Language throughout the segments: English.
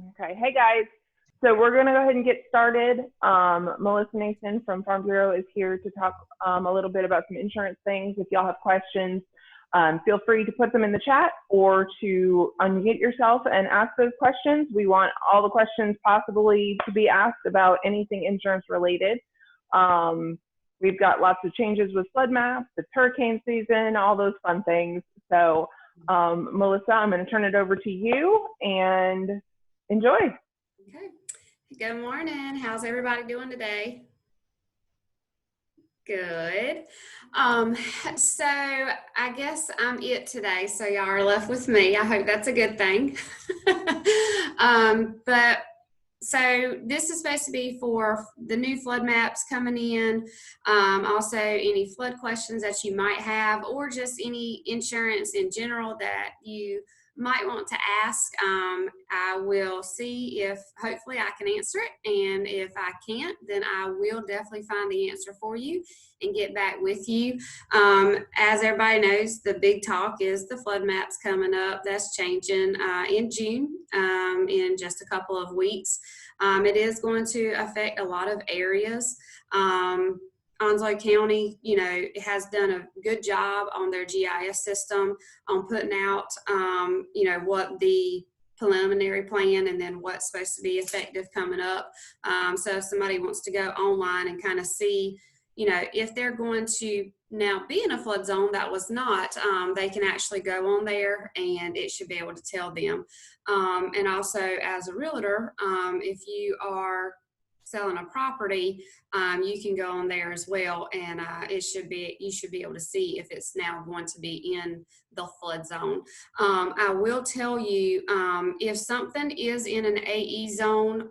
Okay. Hey guys. So we're going to go ahead and get started. Melissa Nason from Farm Bureau is here to talk a little bit about some insurance things. If y'all have questions, feel free to put them in the chat or to unmute yourself and ask those questions. We want all the questions possibly to be asked about anything insurance related. We've got lots of changes with flood maps, it's hurricane season, all those fun things. So Melissa, I'm going to turn it over to you and enjoy. Okay. Good morning. How's everybody doing today? Good. So I guess I'm it today. So y'all are left with me. I hope that's a good thing. So this is supposed to be for the new flood maps coming in, also any flood questions that you might have, or just any insurance in general that you might want to ask. I will see if hopefully I can answer it, and if I can't, then I will definitely find the answer for you and get back with you. As everybody knows, the big talk is the flood maps coming up. That's changing in June, in just a couple of weeks. It is going to affect a lot of areas. Onslow County, has done a good job on their GIS system on putting out, what the preliminary plan and then what's supposed to be effective coming up. So if somebody wants to go online and kind of see, if they're going to now be in a flood zone that was not, they can actually go on there and it should be able to tell them. And also as a realtor, if you are selling a property, you can go on there as well, and you should be able to see if it's now going to be in the flood zone. I will tell you, if something is in an AE zone,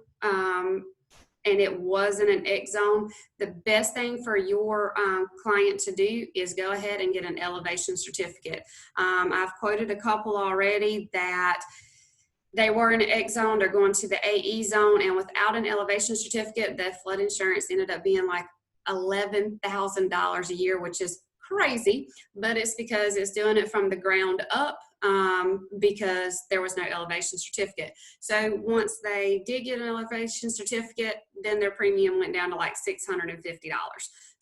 and it was in an X zone, the best thing for your client to do is go ahead and get an elevation certificate. I've quoted a couple already that they were in an X zone, they're going to the AE zone, and without an elevation certificate, the flood insurance ended up being like $11,000 a year, which is crazy, but it's because it's doing it from the ground up, because there was no elevation certificate. So once they did get an elevation certificate, then their premium went down to like $650.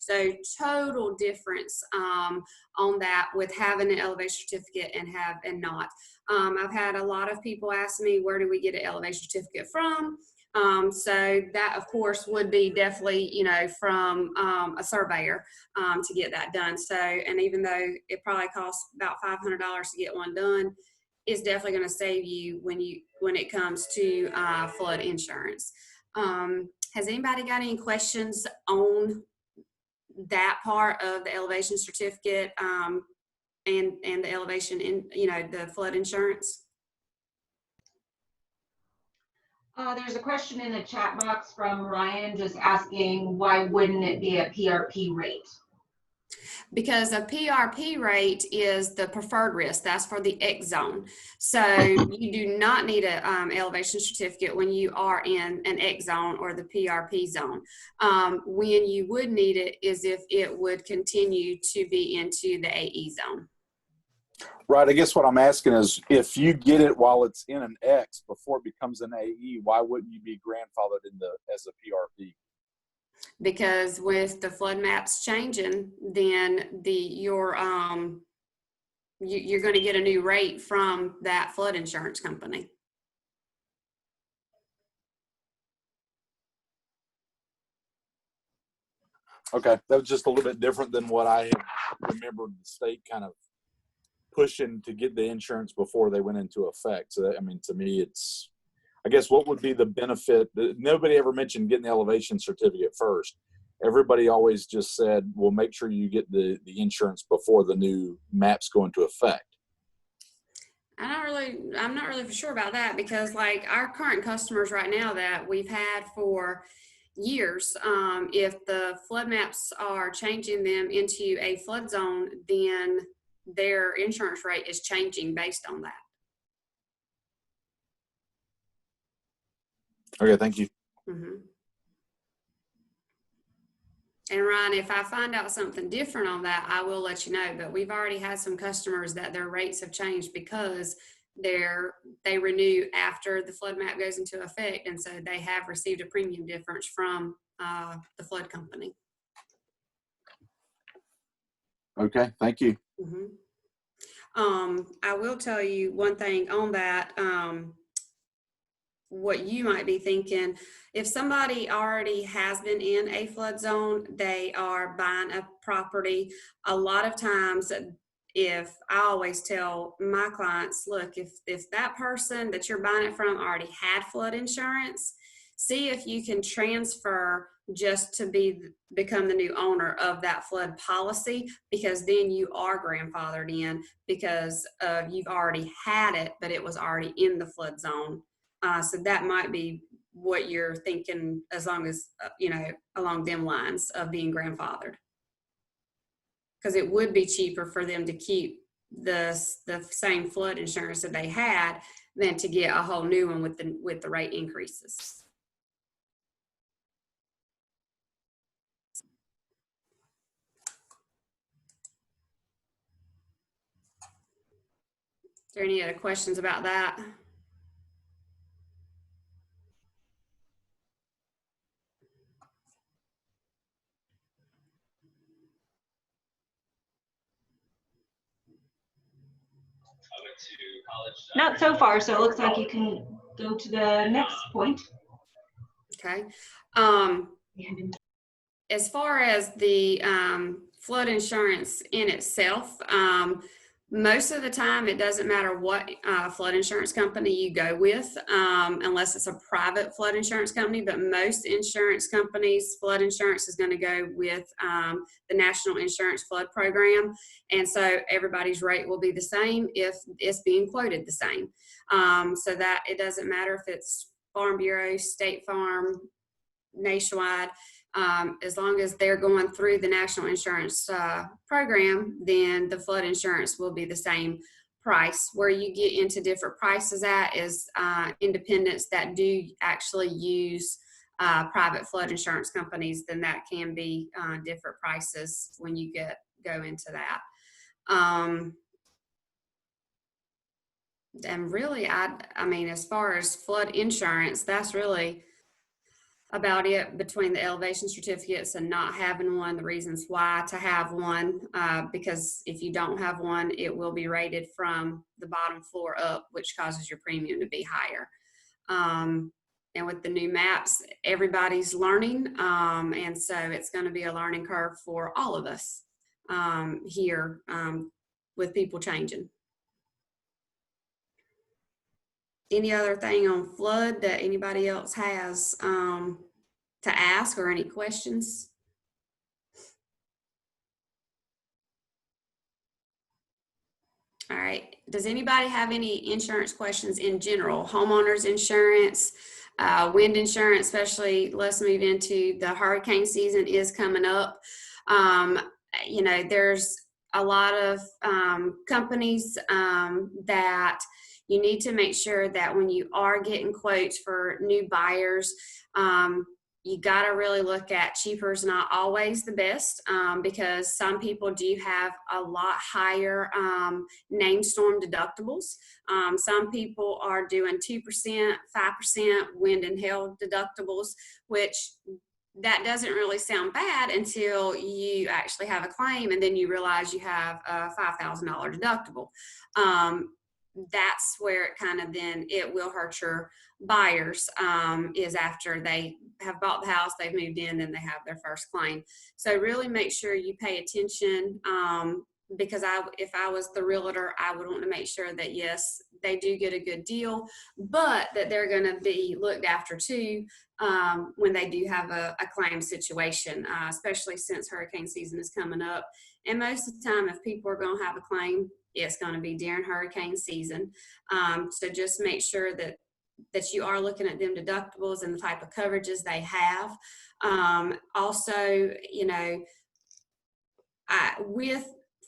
So total difference on that with having an elevation certificate and not. I've had a lot of people ask me, where do we get an elevation certificate from? So that of course would be definitely, from a surveyor to get that done. So, and even though it probably costs about $500 to get one done, it's definitely going to save you when it comes to flood insurance. Has anybody got any questions on that part of the elevation certificate and the elevation in, the flood insurance? There's a question in the chat box from Ryan just asking, why wouldn't it be a PRP rate? Because a PRP rate is the preferred risk. That's for the X zone. So you do not need an elevation certificate when you are in an X zone or the PRP zone. When you would need it is if it would continue to be into the AE zone. Right. I guess what I'm asking is, if you get it while it's in an X before it becomes an AE, why wouldn't you be grandfathered as a PRP? Because with the flood maps changing, then you're going to get a new rate from that flood insurance company. Okay, that was just a little bit different than what I had remembered the state kind of pushing to get the insurance before they went into effect. So that, to me, it's, I guess, what would be the benefit? Nobody ever mentioned getting the elevation certificate first. Everybody always just said, well, make sure you get the insurance before the new maps go into effect. I'm not really for sure about that, because like our current customers right now that we've had for years, if the flood maps are changing them into a flood zone, then their insurance rate is changing based on that. Okay, thank you. Mm-hmm. And Ryan, if I find out something different on that, I will let you know. But we've already had some customers that their rates have changed because they renew after the flood map goes into effect, and so they have received a premium difference from the flood company. Okay, thank you. Mhm. I will tell you one thing on that. What you might be thinking, if somebody already has been in a flood zone, they are buying a property. A lot of times, if I always tell my clients, look, if that person that you're buying it from already had flood insurance, see if you can transfer just to become the new owner of that flood policy, because then you are grandfathered in because you've already had it, but it was already in the flood zone. So that might be what you're thinking, as long as, along them lines of being grandfathered. Because it would be cheaper for them to keep the same flood insurance that they had than to get a whole new one with the rate increases. Is there any other questions about that? Not so far, so it looks like you can go to the next point. Okay. As far as the flood insurance in itself, most of the time it doesn't matter what flood insurance company you go with, unless it's a private flood insurance company. But most insurance companies, flood insurance is going to go with the National Insurance Flood Program, and so everybody's rate will be the same if it's being quoted the same. So that it doesn't matter if it's Farm Bureau, State Farm, Nationwide. As long as they're going through the National Insurance Program, then the flood insurance will be the same price. Where you get into different prices at is independents that do actually use private flood insurance companies. Then that can be different prices when you go into that. And really, I mean, as far as flood insurance, that's really about it between the elevation certificates and not having one, the reasons why to have one, because if you don't have one, it will be rated from the bottom floor up, which causes your premium to be higher. And with the new maps, everybody's learning, and so it's going to be a learning curve for all of us here with people changing. Any other thing on flood that anybody else has to ask, or any questions? All right. Does anybody have any insurance questions in general? Homeowners insurance, wind insurance, especially let's move into the hurricane season is coming up. There's a lot of companies that you need to make sure that when you are getting quotes for new buyers, you got to really look at cheaper is not always the best, because some people do have a lot higher named storm deductibles. Some people are doing 2%, 5% wind and hail deductibles, which that doesn't really sound bad until you actually have a claim and then you realize you have a $5,000 deductible. That's where it kind of then it will hurt your buyers, is after they have bought the house, they've moved in, and they have their first claim. So really make sure you pay attention, because if I was the realtor, I would want to make sure that yes, they do get a good deal, but that they're going to be looked after too when they do have a claim situation, especially since hurricane season is coming up. And most of the time, if people are going to have a claim, it's going to be during hurricane season. So just make sure that you are looking at them deductibles and the type of coverages they have. Also, with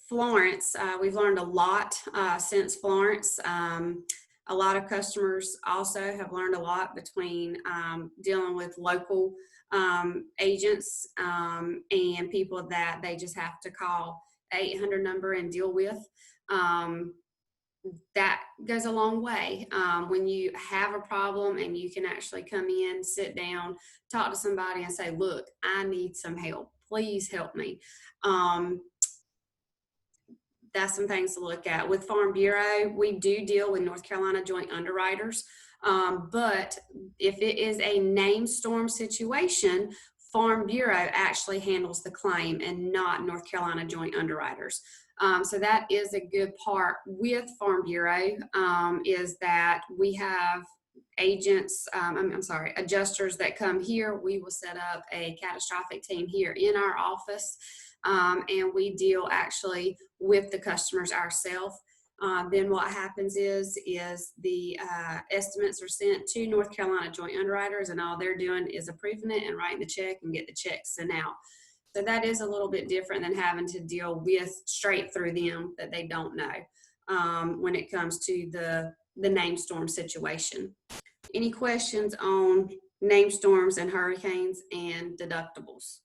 Florence, we've learned a lot since Florence. A lot of customers also have learned a lot between dealing with local agents and people that they just have to call the 800 number and deal with. that goes a long way. When you have a problem and you can actually come in, sit down, talk to somebody and say, look, I need some help. Please help me. That's some things to look at. With Farm Bureau, we do deal with North Carolina joint underwriters. But if it is a named storm situation, Farm Bureau actually handles the claim and not North Carolina joint underwriters. So that is a good part with Farm Bureau, is that we have agents, adjusters that come here. We will set up a catastrophic team here in our office, and we deal actually with the customers ourselves. Then what happens is the estimates are sent to North Carolina joint underwriters, and all they're doing is approving it and writing the check and get the check sent out. So that is a little bit different than having to deal with straight through them that they don't know when it comes to the named storm situation. Any questions on named storms and hurricanes and deductibles?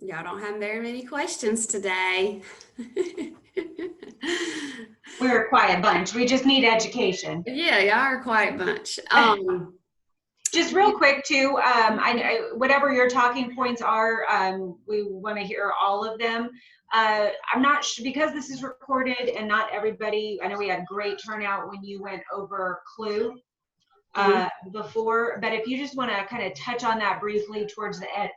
Y'all don't have very many questions today. We're a quiet bunch. We just need education. Yeah, y'all are a quiet bunch. Just real quick too, whatever your talking points are, we want to hear all of them. I'm not sure, because this is recorded and not everybody, I know we had great turnout when you went over Clue before, but if you just want to kind of touch on that briefly towards the end,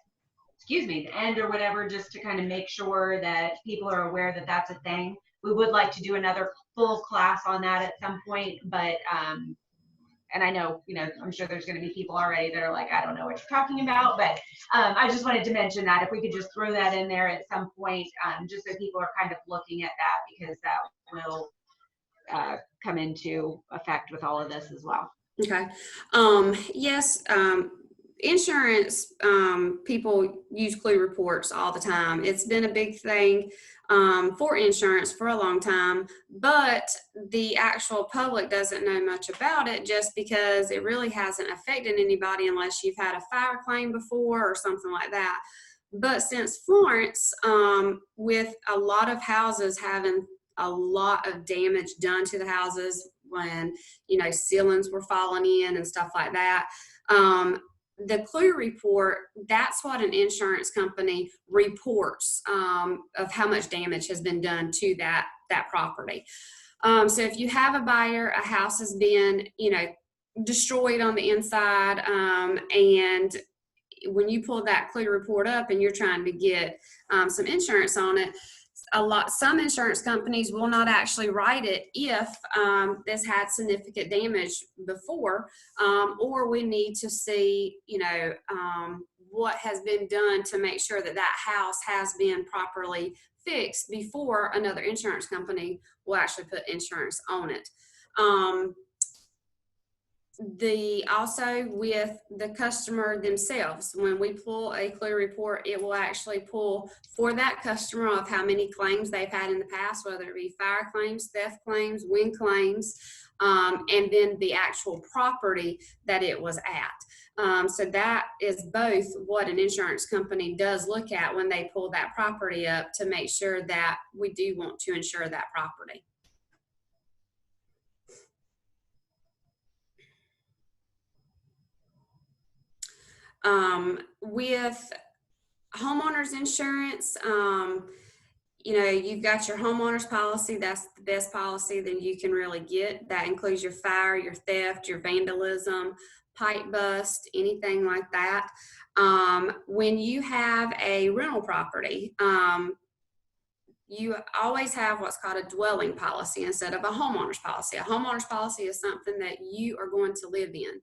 the end or whatever, just to kind of make sure that people are aware that that's a thing. We would like to do another full class on that at some point, but and I know, I'm sure there's going to be people already that are like, I don't know what you're talking about, but I just wanted to mention that if we could just throw that in there at some point, just so people are kind of looking at that, because that will come into effect with all of this as well. Okay. Yes. Insurance, people use Clue reports all the time. It's been a big thing for insurance for a long time, but the actual public doesn't know much about it, just because it really hasn't affected anybody unless you've had a fire claim before or something like that. But since Florence, with a lot of houses having a lot of damage done to the houses when, ceilings were falling in and stuff like that, the Clue report, that's what an insurance company reports of how much damage has been done to that property. So if you have a buyer, a house has been, destroyed on the inside, and when you pull that Clue report up and you're trying to get some insurance on it, some insurance companies will not actually write it if this had significant damage before, or we need to see, what has been done to make sure that that house has been properly fixed before another insurance company will actually put insurance on it. Also with the customer themselves, when we pull a Clue report, it will actually pull for that customer of how many claims they've had in the past, whether it be fire claims, theft claims, wind claims, and then the actual property that it was at. So that is both what an insurance company does look at when they pull that property up, to make sure that we do want to insure that property. With homeowners insurance, you've got your homeowners policy. That's the best policy that you can really get. That includes your fire, your theft, your vandalism, pipe bust, anything like that. When you have a rental property, you always have what's called a dwelling policy instead of a homeowner's policy. A homeowner's policy is something that you are going to live in.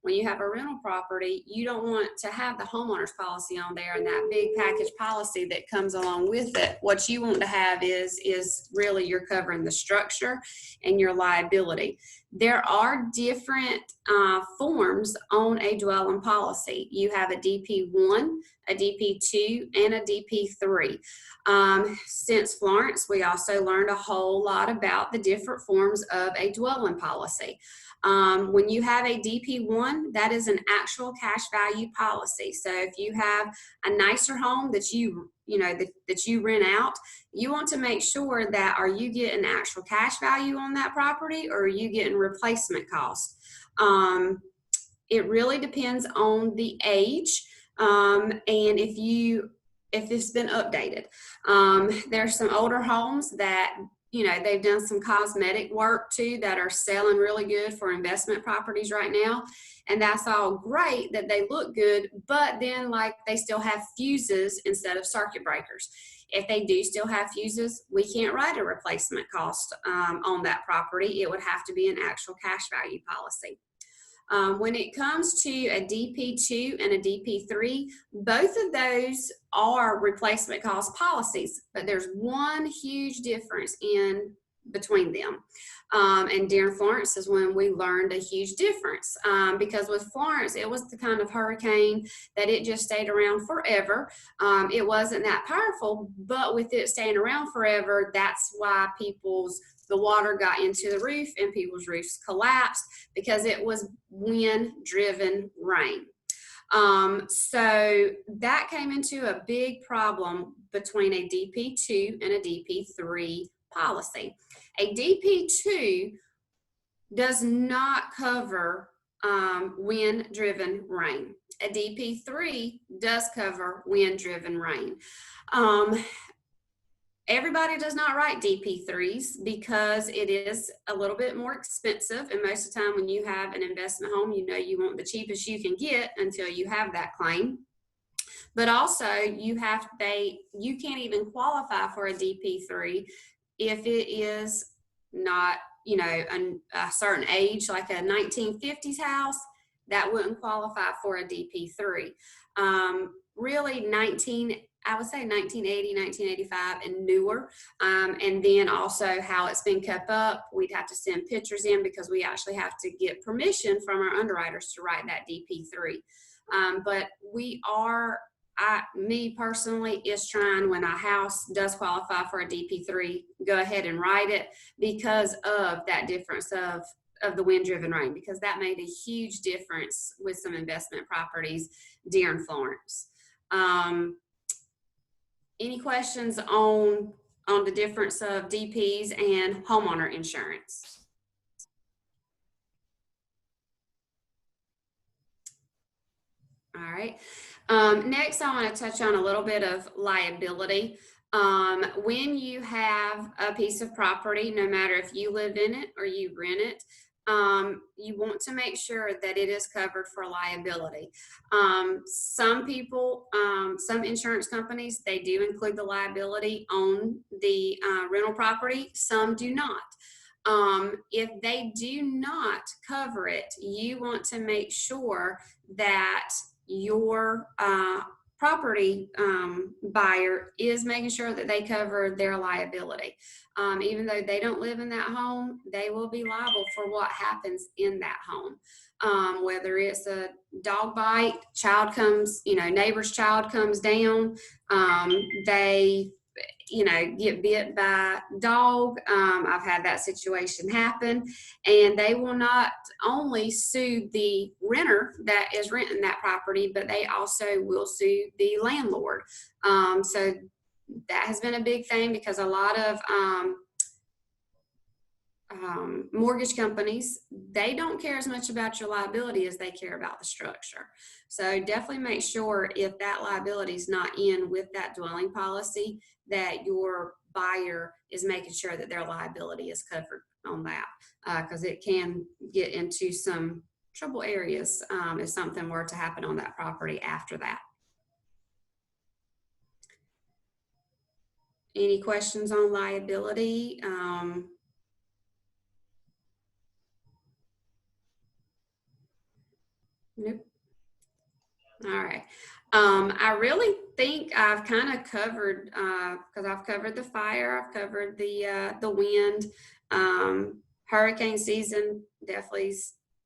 When you have a rental property, you don't want to have the homeowner's policy on there and that big package policy that comes along with it. What you want to have is really you're covering the structure and your liability. There are different forms on a dwelling policy. You have a DP1, a DP2, and a DP3. Since Florence, we also learned a whole lot about the different forms of a dwelling policy. When you have a DP1, that is an actual cash value policy. So if you have a nicer home that you rent out, you want to make sure that are you getting actual cash value on that property, or are you getting replacement cost? It really depends on the age, and if it's been updated. There's some older homes that they've done some cosmetic work too that are selling really good for investment properties right now. And that's all great that they look good, but then they still have fuses instead of circuit breakers. If they do still have fuses, we can't write a replacement cost on that property. It would have to be an actual cash value policy. When it comes to a DP2 and a DP3, both of those are replacement cost policies, but there's one huge difference in between them. And during Florence is when we learned a huge difference, because with Florence, it was the kind of hurricane that it just stayed around forever. It wasn't that powerful, but with it staying around forever, that's why the water got into the roof and people's roofs collapsed, because it was wind-driven rain. So that came into a big problem between a DP2 and a DP3 policy. A DP2 does not cover wind-driven rain. A DP3 does cover wind-driven rain. Everybody does not write DP3s because it is a little bit more expensive, and most of the time when you have an investment home, you want the cheapest you can get until you have that claim. But also you can't even qualify for a DP3 if it is not a certain age, like a 1950s house. That wouldn't qualify for a DP3. Really I would say 1980, 1985 and newer. And then also how it's been kept up. We'd have to send pictures in because we actually have to get permission from our underwriters to write that DP3. But me personally is trying, when a house does qualify for a DP3, go ahead and write it because of that difference of the wind-driven rain, because that made a huge difference with some investment properties during Florence. Any questions on the difference of DPs and homeowner insurance? All right. Next, I want to touch on a little bit of liability. When you have a piece of property, no matter if you live in it or you rent it, you want to make sure that it is covered for liability. Some insurance companies, they do include the liability on the rental property. Some do not. If they do not cover it, you want to make sure that your property buyer is making sure that they cover their liability. Even though they don't live in that home, they will be liable for what happens in that home. Whether it's a dog bite, neighbor's child comes down, they get bit by dog. I've had that situation happen, and they will not only sue the renter that is renting that property, but they also will sue the landlord. So that has been a big thing, because a lot of mortgage companies, they don't care as much about your liability as they care about the structure. So definitely make sure, if that liability is not in with that dwelling policy, that your buyer is making sure that their liability is covered on that, because it can get into some trouble areas if something were to happen on that property after that. Any questions on liability? Nope. All right. I really think I've kind of covered, because I've covered the fire, I've covered the wind. Hurricane season definitely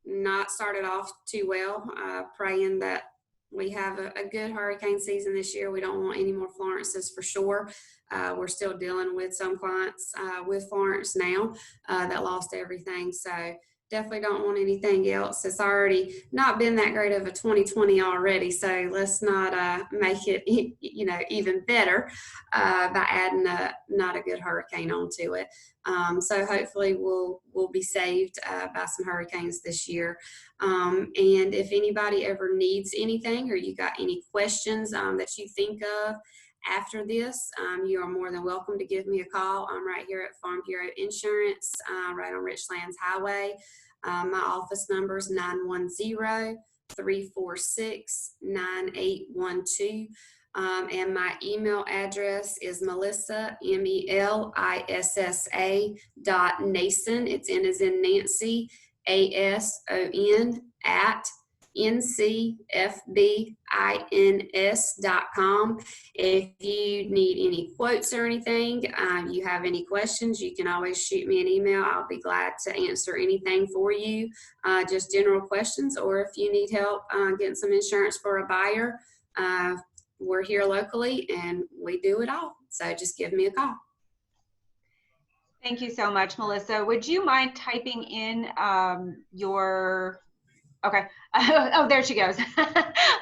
not started off too well. Praying that we have a good hurricane season this year. We don't want any more Florences for sure. We're still dealing with some clients with Florence now that lost everything. So definitely don't want anything else. It's already not been that great of a 2020 already. So let's not make it, even better by adding not a good hurricane onto it. So hopefully we'll be saved by some hurricanes this year. And if anybody ever needs anything or you got any questions that you think of after this, you are more than welcome to give me a call. I'm right here at Farm Bureau Insurance, right on Richlands Highway. My office number is 910-346-9812. And my email address is Melissa, MELISSA .Nason. It's N as in Nancy, ASON @ncfbins.com. If you need any quotes or anything, you have any questions, you can always shoot me an email. I'll be glad to answer anything for you, just general questions, or if you need help getting some insurance for a buyer, we're here locally and we do it all. So just give me a call. Thank you so much, Melissa. Would you mind typing in your, okay. Oh, there she goes.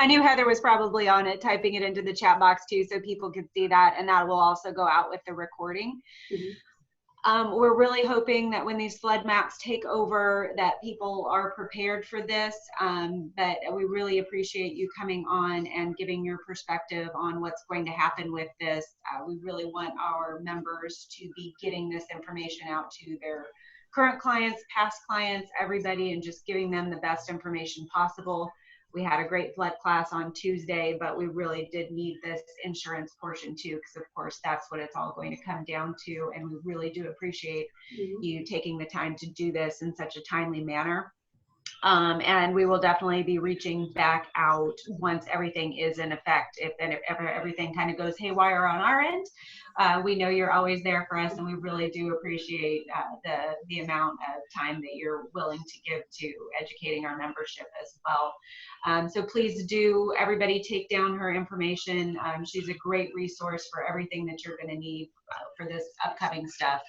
I knew Heather was probably on it, typing it into the chat box too, so people could see that, and that will also go out with the recording. Mm-hmm. We're really hoping that when these flood maps take over that people are prepared for this, but we really appreciate you coming on and giving your perspective on what's going to happen with this. We really want our members to be getting this information out to their current clients, past clients, everybody, and just giving them the best information possible. We had a great flood class on Tuesday, but we really did need this insurance portion too, because of course that's what it's all going to come down to. And we really do appreciate you taking the time to do this in such a timely manner. And we will definitely be reaching back out once everything is in effect. If ever everything kind of goes haywire on our end, we know you're always there for us, and we really do appreciate the amount of time that you're willing to give to educating our membership as well. So please do, everybody, take down her information. She's a great resource for everything that you're going to need for this upcoming stuff.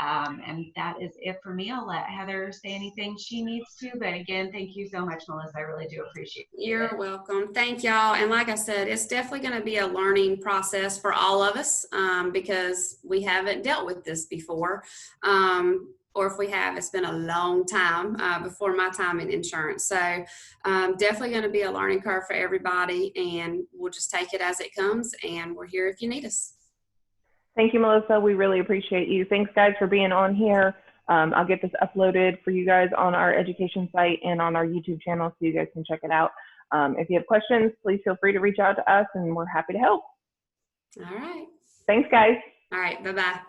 And that is it for me. I'll let Heather say anything she needs to, but again, thank you so much, Melissa. I really do appreciate it. You're welcome. Thank y'all. And like I said, it's definitely going to be a learning process for all of us, because we haven't dealt with this before. Or if we have, it's been a long time before my time in insurance. So definitely going to be a learning curve for everybody, and we'll just take it as it comes, and we're here if you need us. Thank you, Melissa. We really appreciate you. Thanks, guys, for being on here. I'll get this uploaded for you guys on our education site and on our YouTube channel so you guys can check it out. If you have questions, please feel free to reach out to us, and we're happy to help. All right. Thanks, guys. All right. Bye-bye.